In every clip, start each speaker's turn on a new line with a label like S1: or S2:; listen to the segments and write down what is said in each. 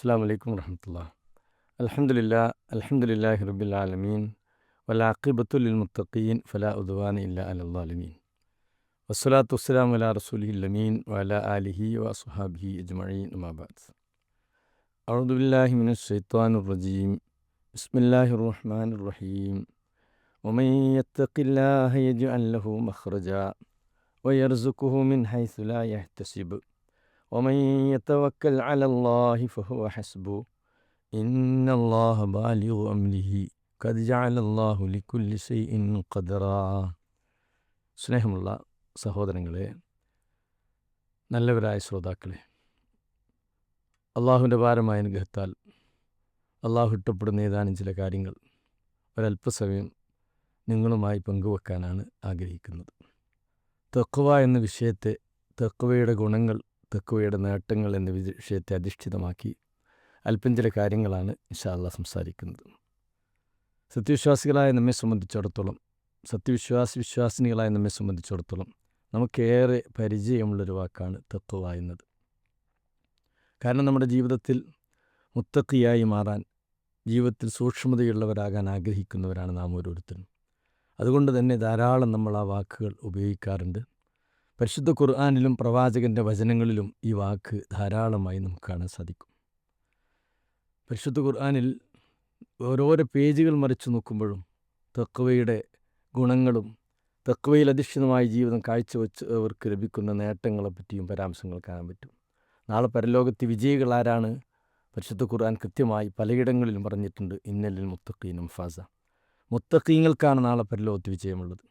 S1: അസ്സലാമു അലൈക്കും വറഹ്മത്തുള്ളാഹി. അൽഹംദുലില്ലാഹി റബ്ബിൽ ആലമീൻ വൽആഖിബത്തു ലിൽ മുത്തഖീൻ ഫലാ ഉദ്വാന ഇല്ലാ അലൽ ളാലിമീൻ. വസ്സലാത്തു വസ്സലാമു അലാ റസൂലിഹിൽ അമീൻ വഅലാ ആലിഹി വഅസ്ഹാബിഹി അജ്മഈൻ അമ്മാ ബഅദ്. അഊദു ബില്ലാഹി മിനശ് ശൈത്വാനിർ റജീം. ബിസ്മില്ലാഹിർ റഹ്മാനിർ റഹീം. വമൻ യത്തഖില്ലാഹ യജ്അൽ ലഹു മഖ്റജാ വയർസുഖുഹു മിൻ ഹൈസു ലാ യഹ്തസിബ് വമൻ യതവക്കൽ അലല്ലാഹി ഫഹുവ ഹസ്ബുഹു ഇന്നല്ലാഹ ബാലിഗു അംരിഹി ഖദ് ജഅലല്ലാഹു ലികുല്ലി ശൈഇൻ ഖദറാ. സ്നേഹമുള്ള സഹോദരങ്ങളെ, നല്ലവരായ ശ്രോതാക്കളെ, അള്ളാഹുവിൻ്റെ ഭാരമായ അനുഗ്രഹത്താൽ അള്ളാഹു ഇഷ്ടപ്പെടുന്ന ഏതാനും ചില കാര്യങ്ങൾ ഒരല്പസമയം നിങ്ങളുമായി പങ്കുവെക്കാനാണ് ആഗ്രഹിക്കുന്നത്. തഖ്വ എന്ന വിഷയത്തെ, തഖ്വയുടെ ഗുണങ്ങൾ, തഖ്വയുടെ നേട്ടങ്ങൾ എന്ന വിഷയത്തെ അധിഷ്ഠിതമാക്കി അല്പം ചില കാര്യങ്ങളാണ് ഇൻഷാ അല്ലാഹ് സംസാരിക്കുന്നത്. സത്യവിശ്വാസികളായ നമ്മെ സംബന്ധിച്ചിടത്തോളം, വിശ്വാസിനികളായ നമ്മെ സംബന്ധിച്ചിടത്തോളം നമുക്കേറെ പരിചയമുള്ളൊരു വാക്കാണ് തഖ്വ എന്നത്. കാരണം നമ്മുടെ ജീവിതത്തിൽ മുത്തഖിയായി മാറാൻ, ജീവിതത്തിൽ സൂക്ഷ്മതയുള്ളവരാകാൻ ആഗ്രഹിക്കുന്നവരാണ് നാം ഓരോരുത്തരും. അതുകൊണ്ട് തന്നെ ധാരാളം നമ്മൾ ആ വാക്കുകൾ ഉപയോഗിക്കാറുണ്ട്. പരിശുദ്ധ ഖുർആനിലും പ്രവാചകൻ്റെ വചനങ്ങളിലും ഈ വാക്ക് ധാരാളമായി നമുക്ക് കാണാൻ സാധിക്കും. പരിശുദ്ധ ഖുർആനിൽ ഓരോരോ പേജുകൾ മറിച്ച് നോക്കുമ്പോഴും തഖ്വയുടെ ഗുണങ്ങളും തഖ്വയിൽ അധിഷ്ഠിതമായ ജീവിതം കാഴ്ചവെച്ചവർക്ക് ലഭിക്കുന്ന നേട്ടങ്ങളെപ്പറ്റിയും പരാമർശങ്ങൾ കാണാൻ പറ്റും. നാളെ പരലോകത്ത് വിജയികളാരാണ്? പരിശുദ്ധ ഖുർആൻ കൃത്യമായി പലയിടങ്ങളിലും പറഞ്ഞിട്ടുണ്ട്. ഇന്നലിൽ മുത്തഖീനും ഫാസ. മുത്തഖീങ്ങൾക്കാണ് നാളെ പരലോകത്ത് വിജയമുള്ളത്.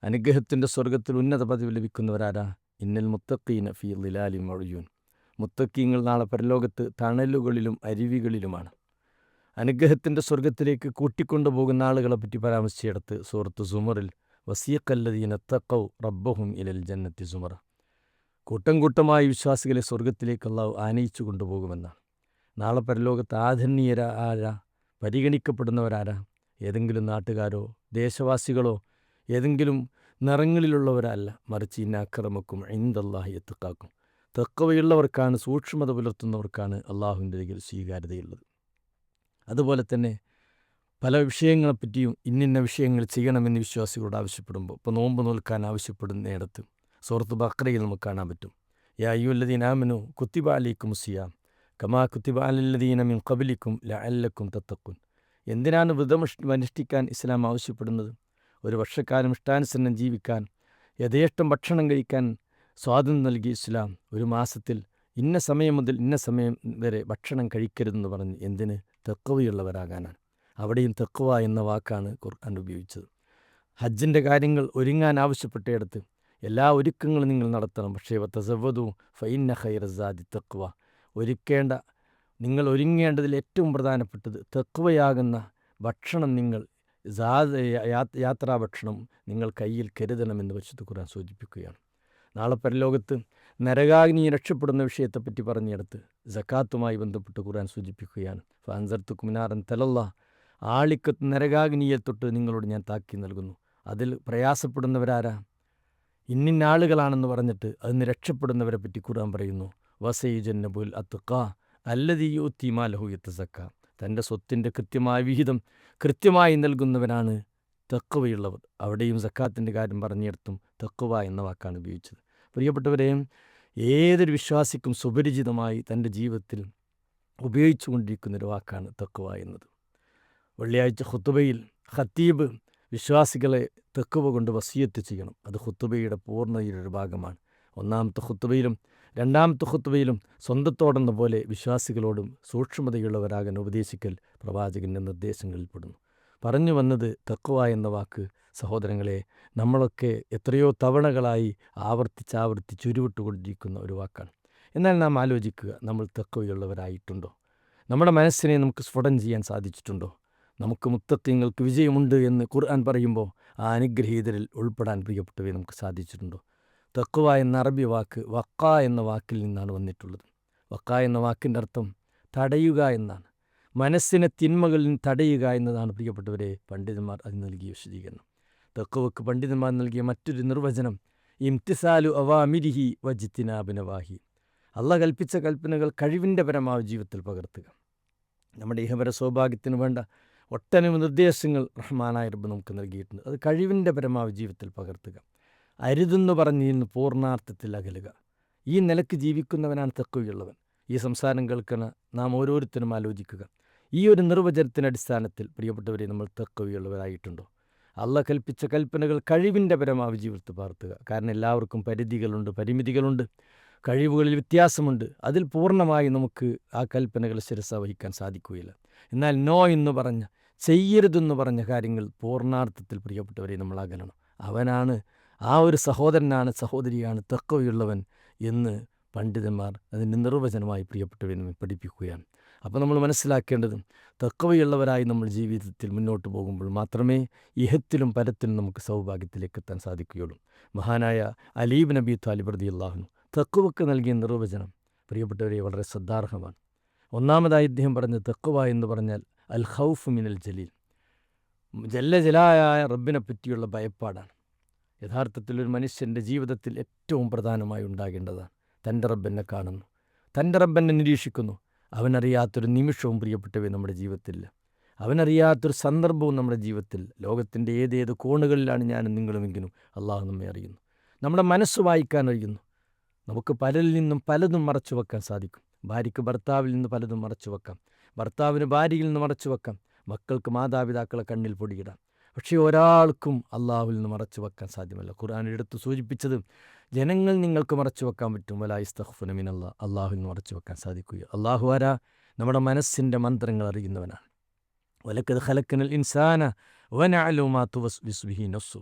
S1: അനുഗ്രഹത്തിൻ്റെ സ്വർഗത്തിൽ ഉന്നത പദവി ലഭിക്കുന്നവരാരാ? ഇന്നൽ മുത്തഖീന ഫീ ളിലാലിൻ വഉയൂൻ. മുത്തഖീങ്ങൾ നാളെ പരലോകത്ത് തണലുകളിലും അരുവികളിലുമാണ്. അനുഗ്രഹത്തിൻ്റെ സ്വർഗത്തിലേക്ക് കൂട്ടിക്കൊണ്ടുപോകുന്ന ആളുകളെ പറ്റി പരാമർശിച്ചിടത്ത് സൂറത്ത് സുമറിൽ വസീഖല്ലദീന തഖൗ റബ്ബഹും ഇലൽ ജന്നത്തി സുമറ. കൂട്ടം കൂട്ടമായി വിശ്വാസികളെ സ്വർഗത്തിലേക്ക് അല്ലാഹു ആനയിച്ചു കൊണ്ടുപോകുമെന്നാണ്. നാളെ പരലോകത്ത് ആദരണീയരാരാ? പരിഗണിക്കപ്പെടുന്നവരാരാ? ഏതെങ്കിലും നാട്ടുകാരോ ദേശവാസികളോ ഏതെങ്കിലും നിറങ്ങളിലുള്ളവരല്ല, മറിച്ച് ഇന്ന അക്രമക്കും ഇൻദല്ലാഹി അത്ഖാക്കും. തഖ്വയുള്ളവർക്കാണ്, സൂക്ഷ്മത പുലർത്തുന്നവർക്കാണ് അള്ളാഹുവിൻ്റെ അരികിൽ സ്വീകാര്യതയുള്ളത്. അതുപോലെ തന്നെ പല വിഷയങ്ങളെപ്പറ്റിയും ഇന്നിന്ന വിഷയങ്ങൾ ചെയ്യണമെന്ന് വിശ്വാസികളോട് ആവശ്യപ്പെടുമ്പോൾ, ഇപ്പോൾ നോമ്പ് നോൽക്കാൻ ആവശ്യപ്പെടുന്നിടത്ത് സൂറത്ത് ബഖറയിൽ നമുക്ക് കാണാൻ പറ്റും. യാ അയ്യുഹല്ലദീന ആമനൂ കുത്തിബ അലൈക്കുമുസ് സിയാം കമാ കുത്തിബ അലല്ലദീന മിൻ ഖബ്ലിക്കും ലഅല്ലക്കും തത്തഖൂൻ. എന്തിനാണ് വ്രതം അനുഷ്ഠിക്കാൻ ഇസ്ലാം ആവശ്യപ്പെടുന്നത്? ഒരു വർഷക്കാലം ഇഷ്ടാനുസരണം ജീവിക്കാൻ, യഥേഷ്ടം ഭക്ഷണം കഴിക്കാൻ സ്വാതന്ത്ര്യം നൽകി ഇസ്ലാം. ഒരു മാസത്തിൽ ഇന്ന സമയം മുതൽ ഇന്ന സമയം വരെ ഭക്ഷണം കഴിക്കരുതെന്ന് പറഞ്ഞ് എന്തിന്? തഖ്വയുള്ളവരാകാനാണ്. അവിടെയും തഖ്വ എന്ന വാക്കാണ് ഖുർആൻ ഉപയോഗിച്ചത്. ഹജ്ജിൻ്റെ കാര്യങ്ങൾ ഒരുങ്ങാൻ ആവശ്യപ്പെട്ടയിടത്ത് എല്ലാ ഒരുക്കങ്ങളും നിങ്ങൾ നടത്തണം. പക്ഷേ വതസവ്വദു ഫഇന്ന ഖൈറ സാദി തഖ്വ. നിങ്ങൾ ഒരുങ്ങേണ്ടതിൽ ഏറ്റവും പ്രധാനപ്പെട്ടത് തഖ്വയാകുന്ന ഭക്ഷണം, നിങ്ങൾ യാത്രാ ഭക്ഷണം നിങ്ങൾ കയ്യിൽ കരുതണമെന്ന് പരിശുദ്ധ ഖുർആൻ സൂചിപ്പിക്കുകയാണ്. നാളെ പരലോകത്ത് നരകാഗ്നി രക്ഷപ്പെടുന്ന വിഷയത്തെപ്പറ്റി പറഞ്ഞിടത്ത് സക്കാത്തുമായി ബന്ധപ്പെട്ട് ഖുർആൻ സൂചിപ്പിക്കുകയാണ്. ഫഅൻസർതുക്കും നാറൻ തലല്ലാ. ആളിക്കത്ത് നരകാഗ്നിയെ തൊട്ട് നിങ്ങളോട് ഞാൻ താക്കി നൽകുന്നു. അതിൽ പ്രയാസപ്പെടുന്നവരാരാ? ഇന്നിന്ന ആളുകളാണെന്ന് പറഞ്ഞിട്ട് അതിന് രക്ഷപ്പെടുന്നവരെ പറ്റി ഖുർആൻ പറയുന്നു. വസയുജന്നബുൽ അത്ഖാ അല്ലദീ യുഅ്തി മാലഹു യതസക്ക. തൻ്റെ സ്വത്തിൻ്റെ കൃത്യമായ വിഹിതം കൃത്യമായി നൽകുന്നവനാണ് തഖ്വയുള്ളവർ. അവിടെയും സക്കാത്തിൻ്റെ കാര്യം പറഞ്ഞിടത്തും തഖ്വ എന്ന വാക്കാണ് ഉപയോഗിച്ചത്. പ്രിയപ്പെട്ടവരെയും, ഏതൊരു വിശ്വാസിക്കും സുപരിചിതമായി തൻ്റെ ജീവിതത്തിൽ ഉപയോഗിച്ചു കൊണ്ടിരിക്കുന്നൊരു വാക്കാണ് തഖ്വ എന്നത്. വെള്ളിയാഴ്ച ഖുത്ബയിൽ ഖത്തീബ് വിശ്വാസികളെ തഖ്വ കൊണ്ട് വസിയത്ത് ചെയ്യണം. അത് ഖുത്ബയുടെ പൂർണ്ണതയുടെ ഭാഗമാണ്. ഒന്നാമത്തെ ഖുത്ബയിലും രണ്ടാമത്തെ ഖുത്ബയിലും സ്വന്തത്തോടെന്ന പോലെ വിശ്വാസികളോടും സൂക്ഷ്മതയുള്ളവരാകാൻ ഉപദേശിക്കൽ പ്രവാചകൻ്റെ നിർദ്ദേശങ്ങളിൽപ്പെടുന്നു. പറഞ്ഞു വന്നത് തഖ്വ എന്ന വാക്ക്, സഹോദരങ്ങളെ, നമ്മളൊക്കെ എത്രയോ തവണകളായി ആവർത്തിച്ച് ഉരുവിട്ടുകൊണ്ടിരിക്കുന്ന ഒരു വാക്കാണ്. എന്നാൽ നാം ആലോചിക്കുക, നമ്മൾ തഖ്വയുള്ളവരായിട്ടുണ്ടോ? നമ്മുടെ മനസ്സിനെ നമുക്ക് സ്ഫുടം ചെയ്യാൻ സാധിച്ചിട്ടുണ്ടോ? നമുക്ക് മുത്തഖീങ്ങൾക്ക് വിജയമുണ്ട് എന്ന് ഖുർആൻ പറയുമ്പോൾ ആ അനുഗ്രഹീതരിൽ ഉൾപ്പെടാൻ പ്രിയപ്പെട്ടവയെ നമുക്ക് സാധിച്ചിട്ടുണ്ടോ? തഖ്വ എന്ന അറബി വാക്ക് വഖ എന്ന വാക്കിൽ നിന്നാണ് വന്നിട്ടുള്ളത്. വഖ എന്ന വാക്കിൻ്റെ അർത്ഥം തടയുക എന്നാണ്. മനസ്സിനെ തിന്മകളിൽ നിന്ന് തടയുക എന്നതാണ് പ്രിയപ്പെട്ടവരെ പണ്ഡിതന്മാർ അതിന് നൽകിയ വിശദീകരണം. തഖ്വക്ക് പണ്ഡിതന്മാർ നൽകിയ മറ്റൊരു നിർവചനം ഇംതിസാലു അവാമിരിഹി വജ്തിനാബ് നവാഹി. അള്ളാഹ് കൽപ്പിച്ച കൽപ്പനകൾ കഴിവിൻ്റെ പരമാവധി ജീവിതത്തിൽ പകർത്തുക. നമ്മുടെ ഇഹപര സൗഭാഗ്യത്തിന് വേണ്ട ഒട്ടനവധി നിർദ്ദേശങ്ങൾ റഹ്മാനായ റബ്ബ് നമുക്ക് നൽകിയിട്ടുണ്ട്. അത് കഴിവിൻ്റെ പരമാവധി ജീവിതത്തിൽ പകർത്തുക. അരുതെന്ന് പറഞ്ഞിരുന്ന് പൂർണ്ണാർത്ഥത്തിൽ അകലുക. ഈ നിലക്ക് ജീവിക്കുന്നവനാണ് തഖ്വയുള്ളവൻ. ഈ സംസാരം കേൾക്കുന്ന നാം ഓരോരുത്തരും ആലോചിക്കുക. ഈ ഒരു നിർവചനത്തിൻ്റെ അടിസ്ഥാനത്തിൽ പ്രിയപ്പെട്ടവരെ നമ്മൾ തഖ്വയുള്ളവരായിട്ടുണ്ടോ? അള്ളാഹ് കൽപ്പിച്ച കൽപ്പനകൾ കഴിവിൻ്റെ പരമാവധി ജീവിതത്തിൽ പകർത്തുക. കാരണം എല്ലാവർക്കും പരിധികളുണ്ട്, പരിമിതികളുണ്ട്, കഴിവുകളിൽ വ്യത്യാസമുണ്ട്. അതിൽ പൂർണ്ണമായി നമുക്ക് ആ കൽപ്പനകൾ ശിരസ വഹിക്കാൻ സാധിക്കുകയില്ല. എന്നാൽ നോ എന്ന് പറഞ്ഞ, ചെയ്യരുതെന്ന് പറഞ്ഞ കാര്യങ്ങൾ പൂർണ്ണാർത്ഥത്തിൽ പ്രിയപ്പെട്ടവരെ നമ്മൾ അകലണം. അവനാണ്, ആ ഒരു സഹോദരനാണ്, സഹോദരിയാണ് തഖ്വയുള്ളവൻ എന്ന് പണ്ഡിതന്മാർ അതിൻ്റെ നിർവചനമായി പ്രിയപ്പെട്ടവരെ നമ്മെ പഠിപ്പിക്കുകയാണ്. അപ്പോൾ നമ്മൾ മനസ്സിലാക്കേണ്ടത് തഖ്വയുള്ളവരായി നമ്മൾ ജീവിതത്തിൽ മുന്നോട്ട് പോകുമ്പോൾ മാത്രമേ ഇഹത്തിലും പരത്തിലും നമുക്ക് സൗഭാഗ്യത്തിലേക്ക് എത്താൻ സാധിക്കുകയുള്ളൂ. മഹാനായ അലി ഇബ്നു അബീ ത്വാലിബ് റളിയല്ലാഹു അൻഹു തഖ്വക്ക് നൽകിയ നിർവചനം പ്രിയപ്പെട്ടവരെ വളരെ ശ്രദ്ധാർഹമാണ്. ഒന്നാമതായി ഇദ്ദേഹം പറഞ്ഞ തഖ്വ എന്ന് പറഞ്ഞാൽ അൽ ഖൗഫ് മിനൽ ജലീൽ, ജലായ റബ്ബിനെ പറ്റിയുള്ള ഭയപ്പാടാണ്. യഥാർത്ഥത്തിൽ ഒരു മനുഷ്യൻ്റെ ജീവിതത്തിൽ ഏറ്റവും പ്രധാനമായി ഉണ്ടാകേണ്ടതാണ്. തൻ്റെ റബ്ബെന്നെ കാണുന്നു, തൻ്റെ റബ്ബെന്നെ നിരീക്ഷിക്കുന്നു. അവനറിയാത്തൊരു നിമിഷവും പ്രിയപ്പെട്ടവയെ നമ്മുടെ ജീവിതത്തിലില്ല. അവനറിയാത്തൊരു സന്ദർഭവും നമ്മുടെ ജീവിതത്തിൽ, ലോകത്തിൻ്റെ ഏതേത് കോണുകളിലാണ് ഞാനും നിങ്ങളുമെങ്കിലും അള്ളാഹു നമ്മെ അറിയുന്നു. നമ്മുടെ മനസ്സ് വായിക്കാൻ അറിയുന്നു. നമുക്ക് പലരിൽ നിന്നും പലതും മറച്ചു വെക്കാൻ സാധിക്കും. ഭാര്യയ്ക്ക് ഭർത്താവിൽ നിന്ന് പലതും മറച്ചു വെക്കാം, ഭർത്താവിന് ഭാര്യയിൽ നിന്ന് മറച്ചു വെക്കാം, മക്കൾക്ക് മാതാപിതാക്കളെ കണ്ണിൽ പൊടിയിടാം. പക്ഷേ ഒരാൾക്കും അള്ളാഹുവിൽ നിന്ന് മറച്ചു വെക്കാൻ സാധ്യമല്ല. ഖുർആൻ എടുത്ത് സൂചിപ്പിച്ചത് ജനങ്ങൾ നിങ്ങൾക്ക് മറച്ചു വെക്കാൻ പറ്റും, വലാ യസ്തഖ്ഫുന മിനല്ലാഹ്, അള്ളാഹുവിൽ നിന്ന് മറച്ചു വെക്കാൻ സാധിക്കുക. അള്ളാഹു ആരാ? നമ്മുടെ മനസ്സിൻ്റെ മന്ത്രങ്ങൾ അറിയുന്നവനാണ്. വലഖദ് ഖലഖ്നൽ ഇൻസാന വനഅലമു മാ തുവസ്വിസു ബിഹി നഫ്സു,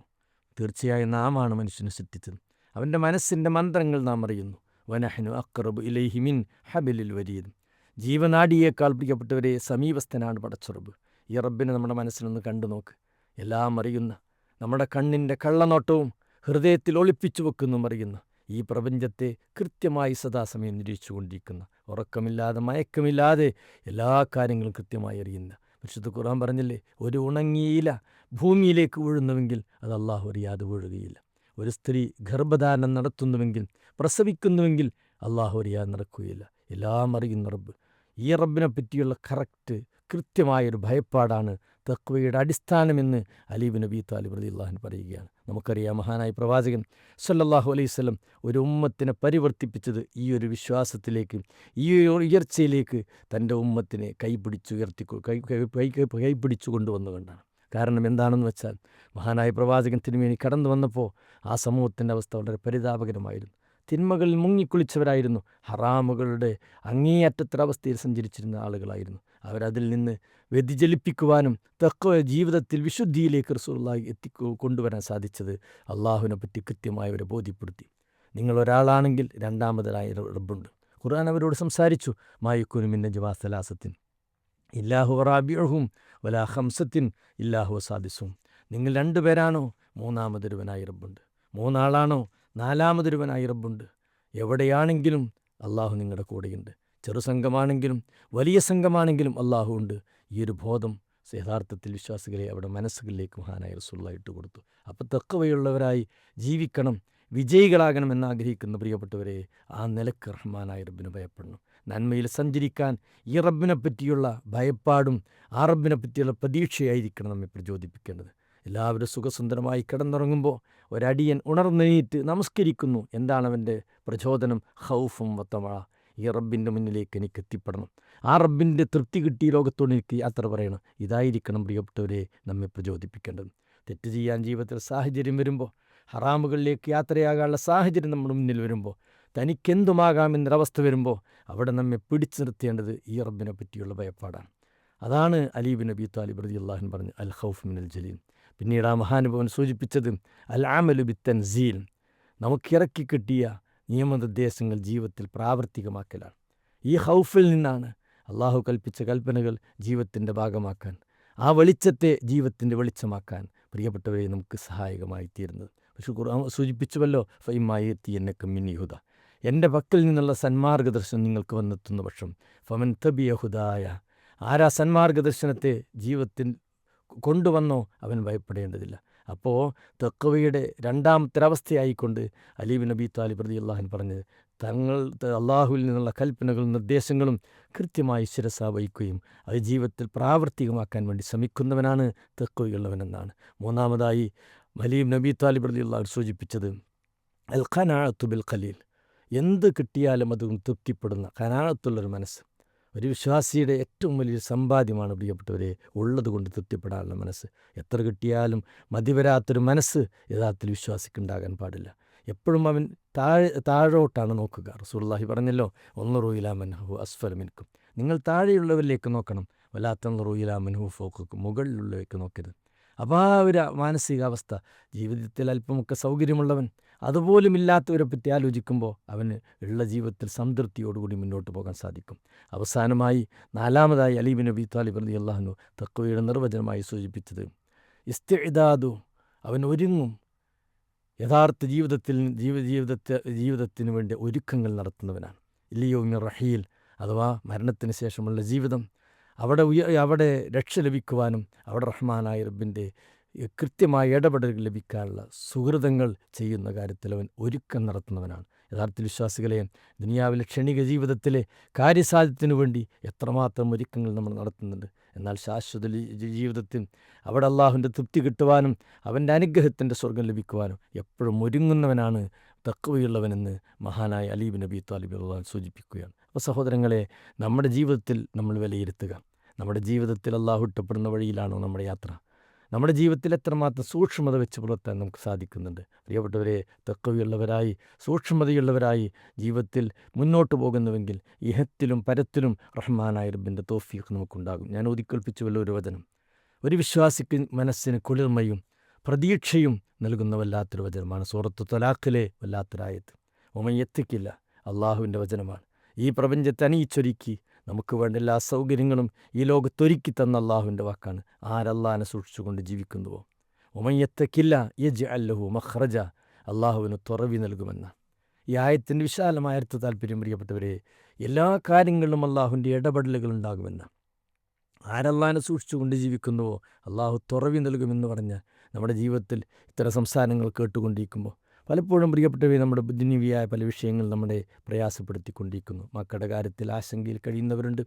S1: തീർച്ചയായും നാമാണ് മനുഷ്യനെ സൃഷ്ടിച്ചത്, അവൻ്റെ മനസ്സിൻ്റെ മന്ത്രങ്ങൾ നാം അറിയുന്നു. വനഹ്നു അഖ്റബു ഇലൈഹി മിൻ ഹബിലിൽ വരീദ്, ജീവനാഡിയേക്കാൾ പ്രിയപ്പെട്ടവരെ സമീപസ്ഥനാണ് പടച്ചുറബ്. ഈ റബ്ബിനെ നമ്മുടെ മനസ്സിലൊന്ന് കണ്ടു നോക്ക്. എല്ലാം അറിയുന്ന, നമ്മുടെ കണ്ണിൻ്റെ കള്ളനോട്ടവും ഹൃദയത്തിൽ ഒളിപ്പിച്ചു വെക്കുന്നും അറിയുന്ന, ഈ പ്രപഞ്ചത്തെ കൃത്യമായി സദാസമയം നിരീക്ഷിച്ചു കൊണ്ടിരിക്കുന്ന, ഉറക്കമില്ലാതെ മയക്കമില്ലാതെ എല്ലാ കാര്യങ്ങളും കൃത്യമായി അറിയുന്ന, പരിശുദ്ധ ഖുർആൻ പറഞ്ഞില്ലേ, ഒരു ഉണങ്ങിയില ഭൂമിയിലേക്ക് വീഴുന്നുവെങ്കിൽ അത് അള്ളാഹു അറിയാതെ വീഴുകയില്ല. ഒരു സ്ത്രീ ഗർഭധാരണം നടത്തുന്നുവെങ്കിൽ, പ്രസവിക്കുന്നുവെങ്കിൽ അള്ളാഹു അറിയാതെ നടക്കുകയില്ല. എല്ലാം അറിയുന്ന റബ്ബ്. ഈ റബ്ബിനെ പറ്റിയുള്ള കൃത്യമായൊരു ഭയപ്പാടാണ് തഖ്വയുടെ അടിസ്ഥാനമെന്ന് അലി ഇബ്നു അബീ ത്വാലിബ് റളിയല്ലാഹു അൻഹു പറയുകയാണ്. നമുക്കറിയാം, മഹാനായ പ്രവാചകൻ സല്ലല്ലാഹു അലൈഹി വസല്ലം ഒരു ഉമ്മത്തിനെ പരിവർത്തിപ്പിച്ചത് ഈ ഒരു വിശ്വാസത്തിലേക്ക്, ഈ ഒരു ഉയർച്ചയിലേക്ക് തൻ്റെ ഉമ്മത്തിനെ കൈപിടിച്ചു കൊണ്ടുവന്നുകൊണ്ടാണ്. കാരണം എന്താണെന്ന് വെച്ചാൽ, മഹാനായ പ്രവാചകൻ തിരുമേനി കടന്നു വന്നപ്പോൾ ആ സമൂഹത്തിൻ്റെ അവസ്ഥ വളരെ പരിതാപകരമായിരുന്നു. തിന്മകളിൽ മുങ്ങിക്കുളിച്ചവരായിരുന്നു, ഹറാമുകളുടെ അങ്ങേയറ്റത്തൊരവസ്ഥയിൽ സഞ്ചരിച്ചിരുന്ന ആളുകളായിരുന്നു. അവരതിൽ നിന്ന് വ്യതിചലിപ്പിക്കുവാനും തഖ്വ ജീവിതത്തിൽ വിശുദ്ധിയിലേക്ക് റസൂലുള്ളാഹി കൊണ്ടുവരാൻ സാധിച്ചത് അള്ളാഹുവിനെ പറ്റി കൃത്യമായവരെ ബോധ്യപ്പെടുത്തി. നിങ്ങളൊരാളാണെങ്കിൽ രണ്ടാമതായ റബ്ബുണ്ട്. ഖുർആൻ അവരോട് സംസാരിച്ചു, മായക്കുനു മിൻ നജ്വാ സലാസത്തിൻ ഇല്ലാഹു റാബിഉഹും വലാ ഖംസത്തിൻ ഇല്ലാഹു സാദിസും. നിങ്ങൾ രണ്ടുപേരാണോ? മൂന്നാമതൊരുവനായി റബ്ബുണ്ട്. മൂന്നാളാണോ? നാലാമതൊരുവനായി റബ്ബുണ്ട്. എവിടെയാണെങ്കിലും അള്ളാഹു നിങ്ങളുടെ കൂടെയുണ്ട്. ചെറുസംഘമാണെങ്കിലും വലിയ സംഘമാണെങ്കിലും അള്ളാഹു ഉണ്ട്. ഈ ഒരു ബോധം യഥാർത്ഥത്തിൽ വിശ്വാസികളെ അവിടെ മനസ്സുകളിലേക്ക് മഹാനായ റസൂലുള്ളാഹി ഇട്ട് കൊടുത്തു. അപ്പോൾ തഖ്വയുള്ളവരായി ജീവിക്കണം, വിജയികളാകണം എന്നാഗ്രഹിക്കുന്ന പ്രിയപ്പെട്ടവരെ, ആ നിലക്ക് റഹ്മാനായ റബ്ബിനെ ഭയപ്പെടണം. നന്മയിൽ സഞ്ചരിക്കാൻ ഈ റബ്ബിനെ പറ്റിയുള്ള ഭയപ്പാടും ആ റബ്ബിനെ പറ്റിയുള്ള പ്രതീക്ഷയായിരിക്കണം നമ്മെ പ്രചോദിപ്പിക്കേണ്ടത്. എല്ലാവരും സുഖസുന്ദരമായി കിടന്നുറങ്ങുമ്പോൾ ഒരടിയൻ ഉണർന്നെണീറ്റ് നമസ്കരിക്കുന്നു. എന്താണ് അവൻ്റെ പ്രചോദനം? ഖൗഫും വത്തമഅ, ഈ റബ്ബിൻ്റെ മുന്നിലേക്ക് എനിക്ക് എത്തിപ്പെടണം, ആ റബ്ബിൻ്റെ തൃപ്തി കിട്ടിയ ലോകത്തോട് എനിക്ക് യാത്ര പറയണം. ഇതായിരിക്കണം പ്രിയപ്പെട്ടവരെ നമ്മെ പ്രചോദിപ്പിക്കേണ്ടത്. തെറ്റ് ചെയ്യാൻ ജീവിതത്തിൽ സാഹചര്യം വരുമ്പോൾ, ഹറാമുകളിലേക്ക് യാത്രയാകാനുള്ള സാഹചര്യം നമ്മുടെ മുന്നിൽ വരുമ്പോൾ, തനിക്കെന്തുമാകാമെന്നൊരവസ്ഥ വരുമ്പോൾ അവിടെ നമ്മെ പിടിച്ചു നിർത്തേണ്ടത് ഈ റബ്ബിനെ പറ്റിയുള്ള ഭയപ്പാടാണ്. അതാണ് അലി ഇബ്നു അബീ ത്വാലിബ് റളിയല്ലാഹു അൻഹു പറഞ്ഞു അൽ ഖൗഫ് മിനൽ ജലീൽ. പിന്നീട് ആ മഹാനുഭവൻ സൂചിപ്പിച്ചത് അൽ അമലു ബിത്തൻസീൽ, നമുക്കിറക്കി കിട്ടിയ നിയമനിർദ്ദേശങ്ങൾ ജീവിതത്തിൽ പ്രാവർത്തികമാക്കലാണ്. ഈ ഖൗഫിൽ നിന്നാണ് അള്ളാഹു കൽപ്പിച്ച കൽപ്പനകൾ ജീവിതത്തിൻ്റെ ഭാഗമാക്കാൻ, ആ വെളിച്ചത്തെ ജീവിതത്തിൻ്റെ വെളിച്ചമാക്കാൻ പ്രിയപ്പെട്ടവരെ നമുക്ക് സഹായകമായി തീരുന്നത്. പക്ഷേ ഖുർആൻ സൂചിപ്പിച്ചുവല്ലോ, ഫഇമ്മായത്തിയന്നക്കും മിന്നീ ഹുദ, എൻ്റെ പക്കൽ നിന്നുള്ള സന്മാർഗദർശനം നിങ്ങൾക്ക് വന്നെത്തുന്ന പക്ഷം ഫമൻ തബിയ ഹുദായ, ആരാ സന്മാർഗദർശനത്തെ ജീവിതത്തിൽ കൊണ്ടുവന്നോ അവൻ ഭയപ്പെടേണ്ടതില്ല. അപ്പോൾ തഖ്വയുടെ രണ്ടാമത്തെ അവസ്ഥയായിക്കൊണ്ട് അലി ഇബ്നു അബീ ത്വാലിബ് റളിയല്ലാഹു അൻഹു പറഞ്ഞത് അള്ളാഹുവിൽ നിന്നുള്ള കൽപ്പനകളും നിർദ്ദേശങ്ങളും കൃത്യമായി ശിരസാ വഹിക്കുകയും അത് ജീവിതത്തിൽ പ്രാവർത്തികമാക്കാൻ വേണ്ടി ശ്രമിക്കുന്നവനാണ് തഖ്വയുള്ളവനെന്നാണ്. മൂന്നാമതായി അലി നബി താലിബ് റളിയല്ലാഹു സൂചിപ്പിച്ചത് അൽ ഖനാഅത്തു ബിൽ ഖലീൽ, എന്ത് കിട്ടിയാലും അത് തൃപ്തിപ്പെടുന്ന ഖനാഅത്തുള്ളൊരു മനസ്സ്. ഒരു വിശ്വാസിയുടെ ഏറ്റവും വലിയൊരു സമ്പാദ്യമാണ് പ്രിയപ്പെട്ടവരെ, ഉള്ളത് കൊണ്ട് തൃപ്തിപ്പെടാനുള്ള മനസ്സ്. എത്ര കിട്ടിയാലും മതിവരാത്തൊരു മനസ്സ് യഥാർത്ഥത്തിൽ വിശ്വാസിക്കുണ്ടാകാൻ പാടില്ല. എപ്പോഴും അവൻ താഴോട്ടാണ് നോക്കുക. റസൂലുള്ളാഹി പറഞ്ഞല്ലോ, ഒന്നുറു ഇലാ മൻ ഹുവ അസ്ഫല മിൻകും, നിങ്ങൾ താഴെയുള്ളവരിലേക്ക് നോക്കണം, വലാ തൻളുറു ഇലാ മൻ ഹുവ ഫൗഖക്കും, മുകളിലുള്ളവർക്ക് നോക്കരുത്. അപ്പോൾ ആ ഒരു മാനസികാവസ്ഥ, ജീവിതത്തിൽ അല്പമൊക്കെ സൗകര്യമുള്ളവൻ അതുപോലും ഇല്ലാത്തവരെ പറ്റി ആലോചിക്കുമ്പോൾ അവന് ഉള്ള ജീവിതത്തിൽ സംതൃപ്തിയോടുകൂടി മുന്നോട്ട് പോകാൻ സാധിക്കും. അവസാനമായി നാലാമതായി അലി ബിൻ അബി താലിബ് റളിയല്ലാഹു അൻഹു തഖ്വയുടെ നിർവചനമായി സൂചിപ്പിച്ചത് ഇസ്തിഇദാദു, അവൻ ഒരുങ്ങും, യഥാർത്ഥ ജീവിതത്തിന് വേണ്ടി ഒരുക്കങ്ങൾ നടത്തുന്നവനാണ്. ഇലിയോമിൻ റഹീൽ, അഥവാ മരണത്തിന് ശേഷമുള്ള ജീവിതം, അവിടെ രക്ഷ ലഭിക്കുവാനും അവിടെ റഹ്മാനായ റബ്ബിൻ്റെ കൃത്യമായ ഇടപെടലുകൾ ലഭിക്കാനുള്ള സുഹൃതങ്ങൾ ചെയ്യുന്ന കാര്യത്തിൽ അവൻ ഒരുക്കം നടത്തുന്നവനാണ്. യഥാർത്ഥ വിശ്വാസികളെ, ദുനിയാവിലെ ക്ഷണിക ജീവിതത്തിലെ കാര്യസാധ്യത്തിനു വേണ്ടി എത്രമാത്രം ഒരുക്കങ്ങൾ നമ്മൾ നടത്തുന്നുണ്ട്. എന്നാൽ ശാശ്വത ജീവിതത്തിൽ അവിടെ അള്ളാഹുവിൻ്റെ തൃപ്തി കിട്ടുവാനും അവൻ്റെ അനുഗ്രഹത്തിൻ്റെ സ്വർഗം ലഭിക്കുവാനും എപ്പോഴും ഒരുങ്ങുന്നവനാണ് തഖ്വയുള്ളവനെന്ന് മഹാനായ അലി ബിൻ അബി താലിബ് റളിയല്ലാഹു അൻഹു സൂചിപ്പിക്കുകയാണ്. അപ്പോൾ സഹോദരങ്ങളെ, നമ്മുടെ ജീവിതത്തിൽ നമ്മൾ വിലയിരുത്തുക. നമ്മുടെ ജീവിതത്തിൽ അള്ളാഹു ഇഷ്ടപ്പെടുന്ന വഴിയിലാണോ നമ്മുടെ യാത്ര? നമ്മുടെ ജീവിതത്തിൽ എത്രമാത്രം സൂക്ഷ്മത വെച്ച് പുലർത്താൻ നമുക്ക് സാധിക്കുന്നുണ്ട്? പ്രിയപ്പെട്ടവരെ, തഖ്വയുള്ളവരായി സൂക്ഷ്മതയുള്ളവരായി ജീവിതത്തിൽ മുന്നോട്ട് പോകുന്നുവെങ്കിൽ ഇഹത്തിലും പരത്തിലും റഹ്മാനായ റബ്ബിൻ്റെ തൗഫീഖ് നമുക്കുണ്ടാകും. ഞാൻ ഓതിക്കേൾപ്പിച്ചുവല്ലോ ഒരു വചനം, ഒരു വിശ്വാസിക്ക് മനസ്സിന് കുളിർമയും പ്രതീക്ഷയും നൽകുന്ന വല്ലാത്തൊരു വചനമാണ് സൂറത്തു തലാഖിലെ വല്ലാത്തൊരായത്ത്. ഒമയ്യത്തിക്കില്ല, അള്ളാഹുവിൻ്റെ വചനമാണ്. ഈ പ്രപഞ്ചത്തെ അണിയിച്ചൊരുക്കി നമുക്ക് വേണ്ട എല്ലാ സൗകര്യങ്ങളും ഈ ലോകത്തൊരുക്കി തന്ന അള്ളാഹുവിൻ്റെ വാക്കാണ്. ആരല്ലാഹനെ സൂക്ഷിച്ചുകൊണ്ട് ജീവിക്കുന്നുവോ, ഒമയ്യത്തക്കില്ല യജ്അൽ ലഹു മഖ്റജ, അള്ളാഹുവിന് തുറവി നൽകുമെന്ന ഈ ആയത്തിൻ്റെ വിശാലമായ അർത്ഥ താല്പര്യം പ്രിയപ്പെട്ടവരെ, എല്ലാ കാര്യങ്ങളിലും അള്ളാഹുവിൻ്റെ ഇടപെടലുകൾ ഉണ്ടാകുമെന്ന്. ആരല്ലാഹനെ സൂക്ഷിച്ചുകൊണ്ട് ജീവിക്കുന്നുവോ അള്ളാഹു തുറവി നൽകുമെന്ന് പറഞ്ഞാൽ നമ്മുടെ ജീവിതത്തിൽ ഇത്തരം സംസാരങ്ങൾ കേട്ടുകൊണ്ടിരിക്കുമ്പോൾ പലപ്പോഴും പ്രിയപ്പെട്ടവരെ, നമ്മുടെ ബുദ്ധിനിവിയായ പല വിഷയങ്ങൾ നമ്മളെ പ്രയാസപ്പെടുത്തിക്കൊണ്ടിരിക്കുന്നു. മക്കളുടെ കാര്യത്തിൽ ആശങ്കയിൽ കഴിയുന്നവരുണ്ട്,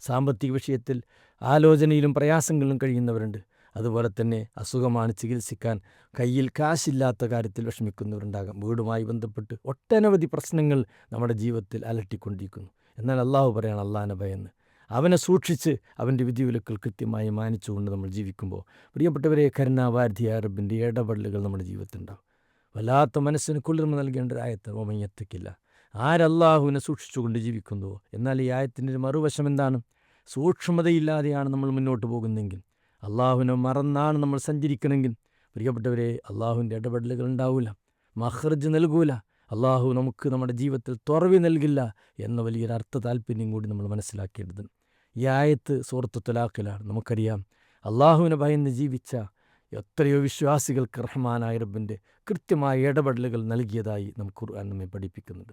S1: സാമ്പത്തിക വിഷയത്തിൽ ആലോചനയിലും പ്രയാസങ്ങളിലും കഴിയുന്നവരുണ്ട്, അതുപോലെ തന്നെ അസുഖമാണ്, ചികിത്സിക്കാൻ കയ്യിൽ കാശില്ലാത്ത കാര്യത്തിൽ വിഷമിക്കുന്നവരുണ്ടാകാം. വീടുമായി ബന്ധപ്പെട്ട് ഒട്ടനവധി പ്രശ്നങ്ങൾ നമ്മുടെ ജീവിതത്തിൽ അലട്ടിക്കൊണ്ടിരിക്കുന്നു. എന്നാൽ അള്ളാഹു പറയാണ്, അള്ളാഹനെ ഭയന്ന് അവനെ സൂക്ഷിച്ച് അവൻ്റെ വിധിവിലക്കുകൾ കൃത്യമായി മാനിച്ചുകൊണ്ട് നമ്മൾ ജീവിക്കുമ്പോൾ പ്രിയപ്പെട്ടവരെ, കരുണാവാരിധിയായ റബ്ബിൻ്റെ ഇടപെടലുകൾ നമ്മുടെ ജീവിതത്തിലുണ്ടാകും. വല്ലാത്ത മനസ്സിന് കുളിർമ നൽകേണ്ട ഒരു ആയത്ത്. ഓമയ്യത്തക്കില്ല, ആരല്ലാഹുവിനെ സൂക്ഷിച്ചുകൊണ്ട് ജീവിക്കുന്നുവോ. എന്നാൽ ഈ ആയത്തിൻ്റെ ഒരു മറുവശം എന്താണ്? സൂക്ഷ്മതയില്ലാതെയാണ് നമ്മൾ മുന്നോട്ട് പോകുന്നതെങ്കിൽ, അള്ളാഹുവിനെ മറന്നാണ് നമ്മൾ സഞ്ചരിക്കണമെങ്കിൽ പ്രിയപ്പെട്ടവരെ, അള്ളാഹുവിൻ്റെ ഇടപെടലുകൾ ഉണ്ടാവില്ല, മഖ്റജ് നൽകൂല, അള്ളാഹു നമുക്ക് നമ്മുടെ ജീവിതത്തിൽ തുറവി നൽകില്ല എന്ന വലിയൊരു അർത്ഥ താല്പര്യം കൂടി നമ്മൾ മനസ്സിലാക്കേണ്ടതുണ്ട്. ഈ ആയത്ത് സൂറത്തു തലാഖിലാണ്. നമുക്കറിയാം, അള്ളാഹുവിനെ ഭയന്ന് ജീവിച്ച എത്രയോ വിശ്വാസികൾക്ക് റഹ്മാനായ റബ്ബിൻ്റെ കൃത്യമായ ഇടപെടലുകൾ നൽകിയതായി നമുക്ക് ഖുർആൻ നമ്മെ പഠിപ്പിക്കുന്നുണ്ട്.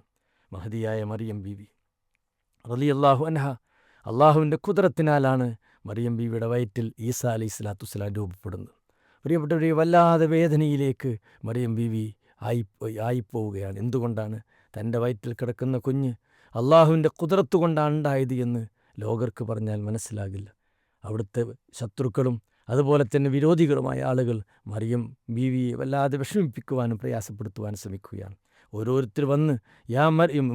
S1: മഹദിയായ മറിയം ബീവി റളിയല്ലാഹു അൻഹ, അള്ളാഹുവിൻ്റെ കുദ്റത്തിനാലാണ് മറിയം ബീവിയുടെ വയറ്റിൽ ഈസാ അലൈഹി സ്വലാത്തു വസ്സലാം രൂപപ്പെടുന്നത്. പ്രിയപ്പെട്ടവരെ, വല്ലാതെ വേദനയിലേക്ക് മറിയം ബീവി ആയിപ്പോവുകയാണ്. എന്തുകൊണ്ടാണ്? തൻ്റെ വയറ്റിൽ കിടക്കുന്ന കുഞ്ഞ് അള്ളാഹുവിൻ്റെ കുദ്റത്ത് കൊണ്ടാണ് ഉണ്ടായത് എന്ന് ലോകർക്ക് പറഞ്ഞാൽ മനസ്സിലാകില്ല. അവിടുത്തെ ശത്രുക്കളും അതുപോലെ തന്നെ വിരോധികളുമായ ആളുകൾ മറിയം ബീവിയെ വല്ലാതെ വിഷമിപ്പിക്കുവാനും പ്രയാസപ്പെടുത്തുവാനും ശ്രമിക്കുകയാണ്. ഓരോരുത്തർ വന്ന്, യാ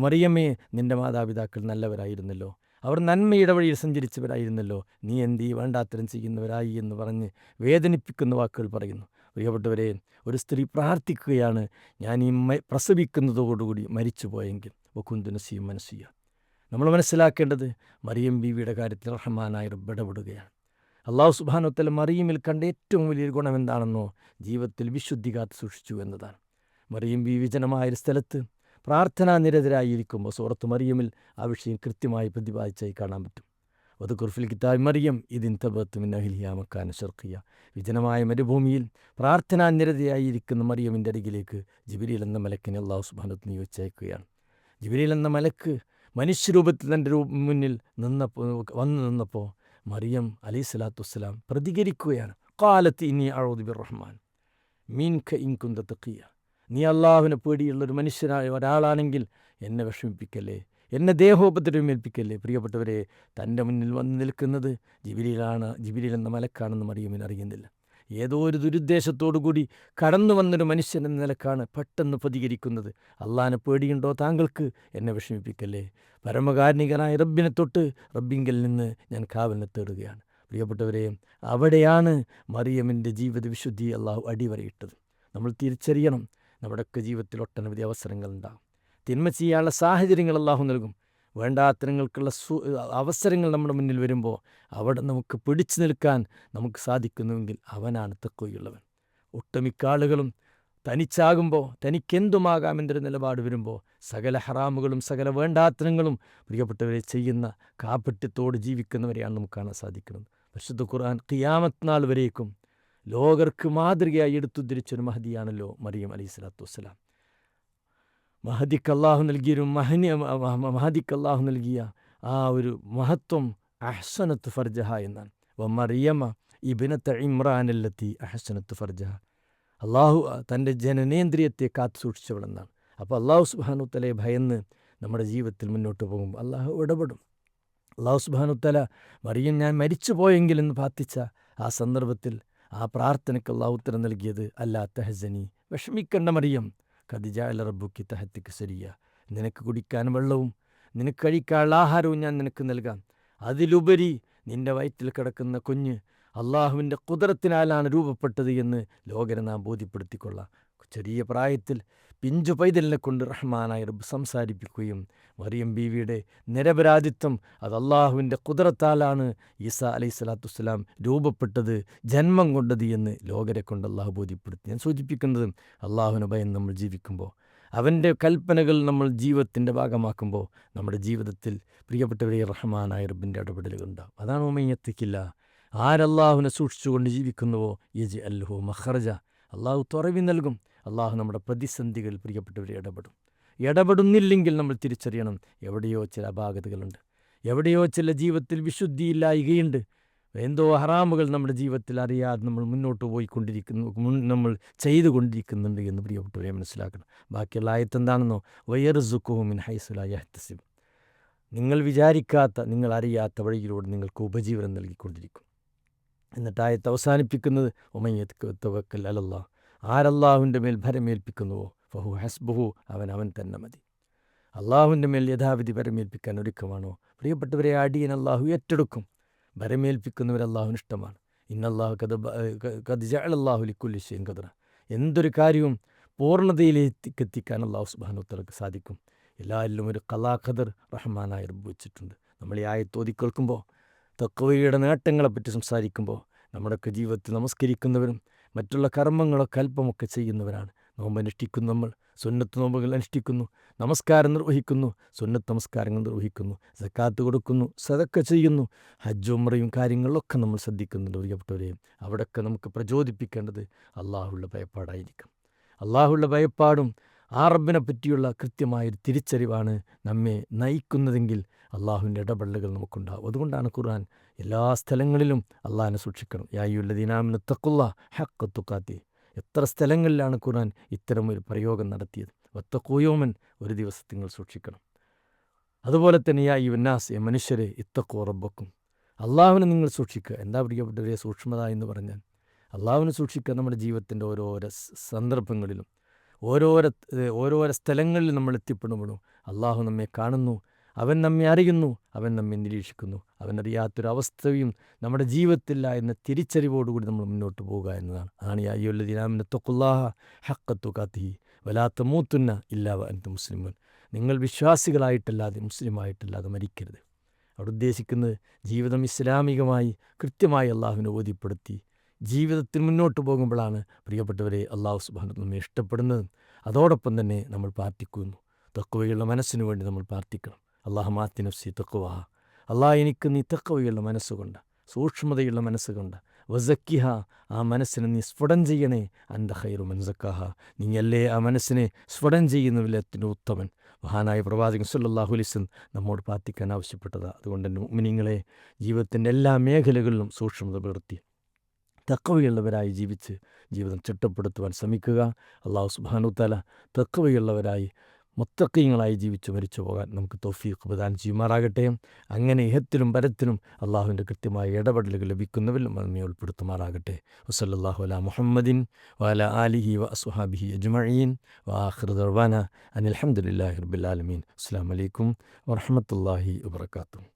S1: മറിയമ്മേ, നിൻ്റെ മാതാപിതാക്കൾ നല്ലവരായിരുന്നല്ലോ, അവർ നന്മയുടെ വഴിയിൽ സഞ്ചരിച്ചവരായിരുന്നല്ലോ, നീ എന്തീ വേണ്ടാത്തരം ചെയ്യുന്നവരായി എന്ന് പറഞ്ഞ് വേദനിപ്പിക്കുന്ന വാക്കുകൾ പറയുന്നു. പ്രിയപ്പെട്ടവരെ, ഒരു സ്ത്രീ പ്രാർത്ഥിക്കുകയാണ്, ഞാൻ ഈ പ്രസവിക്കുന്നതോടുകൂടി മരിച്ചു പോയെങ്കിൽ വകുന്തുനസിയും മനസ്സിയ. നമ്മൾ മനസ്സിലാക്കേണ്ടത്, മറിയം ബീവിയുടെ കാര്യത്തിൽ റഹ്മാനായ റബ്ബ് ഇടപെടുകയാണ്. അള്ളാഹു സുബ്ഹാനഹു വ തആല മറിയമിൽ കണ്ട ഏറ്റവും വലിയൊരു ഗുണം എന്താണെന്നോ, ജീവിതത്തിൽ വിശുദ്ധി കാത്തു സൂക്ഷിച്ചു എന്നതാണ്. മറിയം ബീവി വിജനമായൊരു സ്ഥലത്ത് പ്രാർത്ഥനാ നിരതരായിരിക്കുമ്പോൾ സൂറത്ത് മറിയമിൽ ആ വിഷയം കൃത്യമായി പ്രതിപാദിച്ചായി കാണാൻ പറ്റും. വദ്കുർ ഫിൽ കിതാബി മറിയം ഇദ് ഇൻതബഅത് മിൻ അഹ്ലിഹാ മക്കാന ശർഖിയ. വിജനമായ മരുഭൂമിയിൽ പ്രാർത്ഥനാ നിരതയായിരിക്കുന്ന മറിയമിൻ്റെ അരികിലേക്ക് ജിബ്രീൽ എന്ന മലക്കിനെ അള്ളാഹു സുബ്ഹാനഹു വ തആല നിയോഗിച്ചയക്കുകയാണ്. ജിബ്രീൽ എന്ന മലക്ക് മനുഷ്യരൂപത്തിൽ തൻ്റെ മുന്നിൽ വന്നു നിന്നപ്പോൾ മറിയം അലൈഹി സ്വലാത്തു വസ്സലാം പ്രതികരിക്കുകയാണ്. ഖാലത്ത് ഇന്നി അഊദു ബിർറഹ്മാൻ മിൻക ഇൻ കുന്ത തഖിയ. നീ അള്ളാഹുവിനെ പേടിയുള്ളൊരു മനുഷ്യനായ ഒരാളാണെങ്കിൽ എന്നെ വിഷമിപ്പിക്കല്ലേ, എന്നെ ദേഹോപദ്രവമേൽപ്പിക്കല്ലേ. പ്രിയപ്പെട്ടവരെ, തൻ്റെ മുന്നിൽ വന്ന് നിൽക്കുന്നത് ജിബിരിൽ എന്ന മലക്കാണെന്ന് മറിയമിന് അറിയുന്നില്ല. ഏതോ ഒരു ദുരുദ്ദേശത്തോടു കൂടി കടന്നു വന്നൊരു മനുഷ്യൻ എന്ന നിലക്കാണ് പെട്ടെന്ന് പ്രതികരിക്കുന്നത്. അള്ളാനെ പേടിയുണ്ടോ താങ്കൾക്ക്? എന്നെ വിഷമിപ്പിക്കല്ലേ. പരമകാരുണികനായ റബ്ബിനെ തൊട്ട് റബ്ബിങ്കിൽ നിന്ന് ഞാൻ കാവലിനെ തേടുകയാണ്. പ്രിയപ്പെട്ടവരെ, അവിടെയാണ് മറിയമിൻ്റെ ജീവിത വിശുദ്ധി അള്ളാഹു അടിവരയിട്ടത്. നമ്മൾ തിരിച്ചറിയണം, നമ്മുടെയൊക്കെ ജീവിതത്തിൽ ഒട്ടനവധി അവസരങ്ങളുണ്ടാകും. തിന്മ ചെയ്യാനുള്ള സാഹചര്യങ്ങൾ അള്ളാഹു നൽകും. വേണ്ടാത്തരങ്ങൾക്കുള്ള അവസരങ്ങൾ നമ്മുടെ മുന്നിൽ വരുമ്പോൾ അവിടെ നമുക്ക് പിടിച്ചു നിൽക്കാൻ നമുക്ക് സാധിക്കുന്നുവെങ്കിൽ അവനാണ് തഖ്വയുള്ളവൻ. ഒട്ടുമിക്ക ആളുകളും തനിച്ചാകുമ്പോൾ തനിക്കെന്തുമാകാമെന്നൊരു നിലപാട് വരുമ്പോൾ സകല ഹറാമുകളും സകല വേണ്ടാത്തരങ്ങളും പ്രിയപ്പെട്ടവരെ ചെയ്യുന്ന കാപട്യത്തോട് ജീവിക്കുന്നവരെയാണ് നമുക്ക് കാണാൻ സാധിക്കുന്നത്. പരിശുദ്ധ ഖുർആൻ ഖിയാമത്ത് നാൾ വരേക്കും ലോകർക്ക് മാതൃകയായി എടുത്തുദ്ധരിച്ചൊരു മഹദിയാണല്ലോ മറിയം അലൈഹിസ്സലാത്തു വസ്സലാം. മഹദിക്ക് അള്ളാഹു നൽകിയ ആ ഒരു മഹത്വം അഹ്സനത്ത് ഫർജഹ എന്നാണ്. മറിയമ ഇബ്നത ഇമ്രാനല്ലത്തി അഹ്സനത്ത് ഫർജഹ. അള്ളാഹു തൻ്റെ ജനനേന്ദ്രിയത്തെ കാത്തു സൂക്ഷിച്ചവളെന്നാണ്. അപ്പോൾ അള്ളാഹു സുബ്ഹാനഹു വതആലയെ ഭയന്ന് നമ്മുടെ ജീവിതത്തിൽ മുന്നോട്ട് പോകുമ്പോൾ അള്ളാഹു ഇടപെടും. അള്ളാഹു സുബ്ഹാനഹു വതആല മറിയം ഞാൻ മരിച്ചു പോയെങ്കിലെന്ന് പ്രാർത്ഥിച്ച ആ സന്ദർഭത്തിൽ ആ പ്രാർത്ഥനയ്ക്ക് അള്ളാഹു ഉത്തരം നൽകിയത് അല്ലാ തഹ്സനി, വിഷമിക്കണ്ട മറിയം, ഖദ് ജഅല റബ്ബുക്കി തഹ്തക സരിയ, നിനക്ക് കുടിക്കാൻ വെള്ളവും നിനക്ക് കഴിക്കാനുള്ള ആഹാരവും ഞാൻ നിനക്ക് നൽകാം. അതിലുപരി നിൻ്റെ വയറ്റിൽ കിടക്കുന്ന കുഞ്ഞ് അള്ളാഹുവിൻ്റെ ഖുദ്റത്തിനാലാണ് രൂപപ്പെട്ടത് എന്ന് ലോകരെ നാം ബോധ്യപ്പെടുത്തിക്കൊള്ളാം. ചെറിയ പ്രായത്തിൽ പിഞ്ചു പൈതലിനെ കൊണ്ട് റഹ്മാനായ റബ്ബ് സംസാരിപ്പിക്കുകയും മറിയം ബീവിയുടെ നിരപരാധിത്വം അത് അള്ളാഹുവിൻ്റെ ഖുദ്റത്താലാണ് ഈസാ അലൈഹിസ്സലാത്തു വസ്സലാം രൂപപ്പെട്ടത്, ജന്മം കൊണ്ടത് എന്ന് ലോകരെ കൊണ്ട് അള്ളാഹു ബോധ്യപ്പെടുത്തി. ഞാൻ സൂചിപ്പിക്കുന്നത്, അള്ളാഹുവിനെ ഭയം നമ്മൾ ജീവിക്കുമ്പോൾ, അവൻ്റെ കൽപ്പനകൾ നമ്മൾ ജീവിതത്തിൻ്റെ ഭാഗമാക്കുമ്പോൾ നമ്മുടെ ജീവിതത്തിൽ പ്രിയപ്പെട്ടവരെ റഹ്മാനായ റബ്ബിൻ്റെ ഇടപെടലുകളുണ്ടാകും. അതാണ് ഉമയ്യത്തിക്കില്ല. ആരല്ലാഹുവിനെ സൂക്ഷിച്ചുകൊണ്ട് ജീവിക്കുന്നുവോ യജ് അല്ലഹു മഖ്റജ, അള്ളാഹു തുറവി നൽകും. അള്ളാഹു നമ്മുടെ പ്രതിസന്ധികൾ പ്രിയപ്പെട്ടവരെ ഇടപെടുന്നില്ലെങ്കിൽ നമ്മൾ തിരിച്ചറിയണം, എവിടെയോ ചില അപാകതകളുണ്ട്, എവിടെയോ ചില ജീവിതത്തിൽ വിശുദ്ധിയില്ലായ്കയുണ്ട്, എന്തോ ഹറാമുകൾ നമ്മുടെ ജീവിതത്തിൽ അറിയാതെ നമ്മൾ മുന്നോട്ട് നമ്മൾ ചെയ്തുകൊണ്ടിരിക്കുന്നുണ്ട് എന്ന് പ്രിയപ്പെട്ടവരെ മനസ്സിലാക്കണം. ബാക്കിയുള്ള ആയത്ത് എന്താണെന്നോ, വയർസുഖുഹു മിൻ ഹൈസു ലാ യഹ്തസിബ്, നിങ്ങൾ വിചാരിക്കാത്ത നിങ്ങൾ അറിയാത്ത വഴിയിലൂടെ നിങ്ങൾക്ക് ഉപജീവനം നൽകിക്കൊണ്ടിരിക്കും. എന്നിട്ട് ആയത്ത് അവസാനിപ്പിക്കുന്നത് ഉമയ്യത്ത് തവക്കൽ അലല്ലാഹ്, ആരല്ലാഹുവിൻ്റെ മേൽ ഭരമേൽപ്പിക്കുന്നുവോ ഫഹു ഹസ്ബുഹു, അവൻ തന്നെ മതി. അള്ളാഹുവിൻ്റെ മേൽ യഥാവിധി ഭരമേൽപ്പിക്കാൻ ഒരുക്കമാണോ പ്രിയപ്പെട്ടവരെ, അടിയൻ അള്ളാഹു ഏറ്റെടുക്കും. ഭരമേൽപ്പിക്കുന്നവർ അള്ളാഹുവിന് ഇഷ്ടമാണ്. ഇന്നല്ലാഹു ഖദ് ജഅലല്ലാഹു ലിക്കുല്ലി ഷൈഇൻ ഖദ്റ, എന്തൊരു കാര്യവും പൂർണ്ണതയിലെത്തിക്കാൻ അള്ളാഹു സുബ്ഹാനഹു വതആലക്ക് സാധിക്കും. എല്ലാവരിലും ഒരു ഖലാ ഖദർ റഹ്മാനായി റബ്ബ് വെച്ചിട്ടുണ്ട്. നമ്മൾ ഈ ആയത്ത് ഓതി കേൾക്കുമ്പോൾ, തഖ്വയുടെ നേട്ടങ്ങളെപ്പറ്റി സംസാരിക്കുമ്പോൾ, നമ്മുടെയൊക്കെ ജീവിതത്തിൽ നമസ്കരിക്കുന്നവരും മറ്റുള്ള കർമ്മങ്ങളൊക്കെ അല്പമൊക്കെ ചെയ്യുന്നവരാണ്. നോമ്പനുഷ്ഠിക്കുന്നു, നമ്മൾ സുന്നത്ത് നോമ്പുകൾ അനുഷ്ഠിക്കുന്നു, നമസ്കാരം നിർവഹിക്കുന്നു, സുന്നത്ത് നമസ്കാരങ്ങൾ നിർവഹിക്കുന്നു, സക്കാത്ത് കൊടുക്കുന്നു, സദക്ക ചെയ്യുന്നു, ഹജ്ജ് ഉംറയും കാര്യങ്ങളിലൊക്കെ നമ്മൾ ശ്രദ്ധിക്കുന്നുണ്ട്. പ്രിയപ്പെട്ടവരെയും അവിടെയൊക്കെ നമുക്ക് പ്രചോദിപ്പിക്കേണ്ടത് അള്ളാഹുള്ള ഭയപ്പാടായിരിക്കും. അള്ളാഹുള്ള ഭയപ്പാടും ആ റബ്ബിനെ പറ്റിയുള്ള കൃത്യമായൊരു തിരിച്ചറിവാണ് നമ്മെ നയിക്കുന്നതെങ്കിൽ അള്ളാഹുവിൻ്റെ ഇടപെടലുകൾ നമുക്കുണ്ടാകും. അതുകൊണ്ടാണ് ഖുർആൻ എല്ലാ സ്ഥലങ്ങളിലും അള്ളാഹിനെ സൂക്ഷിക്കണം. യാ അയ്യുഹല്ലദീന ആമനൂ ഇത്തഖുല്ലാഹ ഹഖ്ക തുഖാതിഹി. എത്ര സ്ഥലങ്ങളിലാണ് ഖുർആൻ ഇത്തരമൊരു പ്രയോഗം നടത്തിയത്. വത്തഖൂ യൗമൻ, ഒരു ദിവസത്തെ നിങ്ങൾ സൂക്ഷിക്കണം. അതുപോലെ തന്നെ യാ അയ്യുഹന്നാസ്, മനുഷ്യരെ ഇത്തഖൂ റബ്ബക്കും, അള്ളാഹുവിനെ നിങ്ങൾ സൂക്ഷിക്കുക. എന്താ പ്രിയപ്പെട്ടവരെ സൂക്ഷ്മത എന്ന് പറഞ്ഞാൽ? അള്ളാഹുവിനെ സൂക്ഷിക്കുക നമ്മുടെ ജീവിതത്തിൻ്റെ ഓരോരോ സന്ദർഭങ്ങളിലും ഓരോരോ സ്ഥലങ്ങളിൽ നമ്മൾ എത്തിപ്പെടുമ്പോഴും അള്ളാഹു നമ്മെ കാണുന്നു, അവൻ നമ്മെ അറിയുന്നു, അവൻ നമ്മെ നിരീക്ഷിക്കുന്നു. അവനറിയാത്തൊരവസ്ഥയും നമ്മുടെ ജീവിതത്തില്ല എന്ന തിരിച്ചറിവോടുകൂടി നമ്മൾ മുന്നോട്ട് പോവുക എന്നതാണ്. അതാണ് യാ അയ്യുഹല്ലദീന ആമനൂ ഇത്തഖുല്ലാഹ ഹഖ്ക തുഖാതിഹി വലാ തമൂതുന്ന ഇല്ലാ വഅൻതും മുസ്ലിമൂൻ. നിങ്ങൾ വിശ്വാസികളായിട്ടല്ലാതെ മുസ്ലിമായിട്ടല്ലാതെ മരിക്കരുത്. അവിടെ ഉദ്ദേശിക്കുന്നത് ജീവിതം ഇസ്ലാമികമായി കൃത്യമായി അള്ളാഹുവിനെ ബോധ്യപ്പെടുത്തി ജീവിതത്തിൽ മുന്നോട്ട് പോകുമ്പോഴാണ് പ്രിയപ്പെട്ടവരെ അള്ളാഹു സുബ്ഹാനഹു നമ്മെ ഇഷ്ടപ്പെടുന്നത്. അതോടൊപ്പം തന്നെ നമ്മൾ പ്രാർത്ഥിക്കുന്നു, തഖ്വയുള്ള മനസ്സിനു വേണ്ടി നമ്മൾ പ്രാർത്ഥിക്കണം. അല്ലാഹു മാത്തി നഫ്സി തഖ്വഹ, അള്ളാഹ് എനിക്ക് നീ തഖ്വയുള്ള മനസ്സുകൊണ്ട്, സൂക്ഷ്മതയുള്ള മനസ്സുകൊണ്ട്, വസക്കിഹ, ആ മനസ്സിനെ നീ സ്ഫുടം ചെയ്യണേ, അൻത ഖൈറു മൻ സക്കാഹ, നീയല്ലേ ആ മനസ്സിനെ സ്ഫുടം ചെയ്യുന്നതിലെത്തിന് ഉത്തമൻ. മഹാനായ പ്രവാചകൻ സല്ലല്ലാഹു അലൈഹി വസല്ലം നമ്മോട് പ്രാർത്ഥിക്കാൻ ആവശ്യപ്പെട്ടതാണ്. അതുകൊണ്ട് തന്നെ മുഅ്മിനീങ്ങളെ, ജീവിതത്തിൻ്റെ എല്ലാ മേഖലകളിലും സൂക്ഷ്മത പുലർത്തി തഖ്വയുള്ളവരായി ജീവിച്ച് ജീവിതം ചിട്ടപ്പെടുത്തുവാൻ ശ്രമിക്കുക. അല്ലാഹു സുബ്ഹാനഹു വതആല തഖ്വയുള്ളവരായി മുത്തഖീങ്ങളായി ജീവിച്ച് മരിച്ചു പോകാൻ നമുക്ക് തൗഫീഖ് പ്രദാനം ചെയ്യുമാറാകട്ടെ. അങ്ങനെ ഇഹത്തിലും പരത്തിലും അള്ളാഹുവിൻ്റെ കൃത്യമായ ഇടപെടലുകൾ ലഭിക്കുന്നവരിൽ നമ്മെ ഉൾപ്പെടുത്തുമാറാകട്ടെ. വസല്ലല്ലാഹു അലാ മുഹമ്മദിൻ വഅലാ ആലിഹി വഅസ്ഹാബിഹി അജ്മഈൻ വആഖിറു ദഅ്വാനാ അനിൽ ഹംദുലില്ലാഹി റബ്ബിൽ ആലമീൻ. അസ്സലാമു അലൈക്കും വറഹ്മത്തുള്ളാഹി വബറകാതുഹു.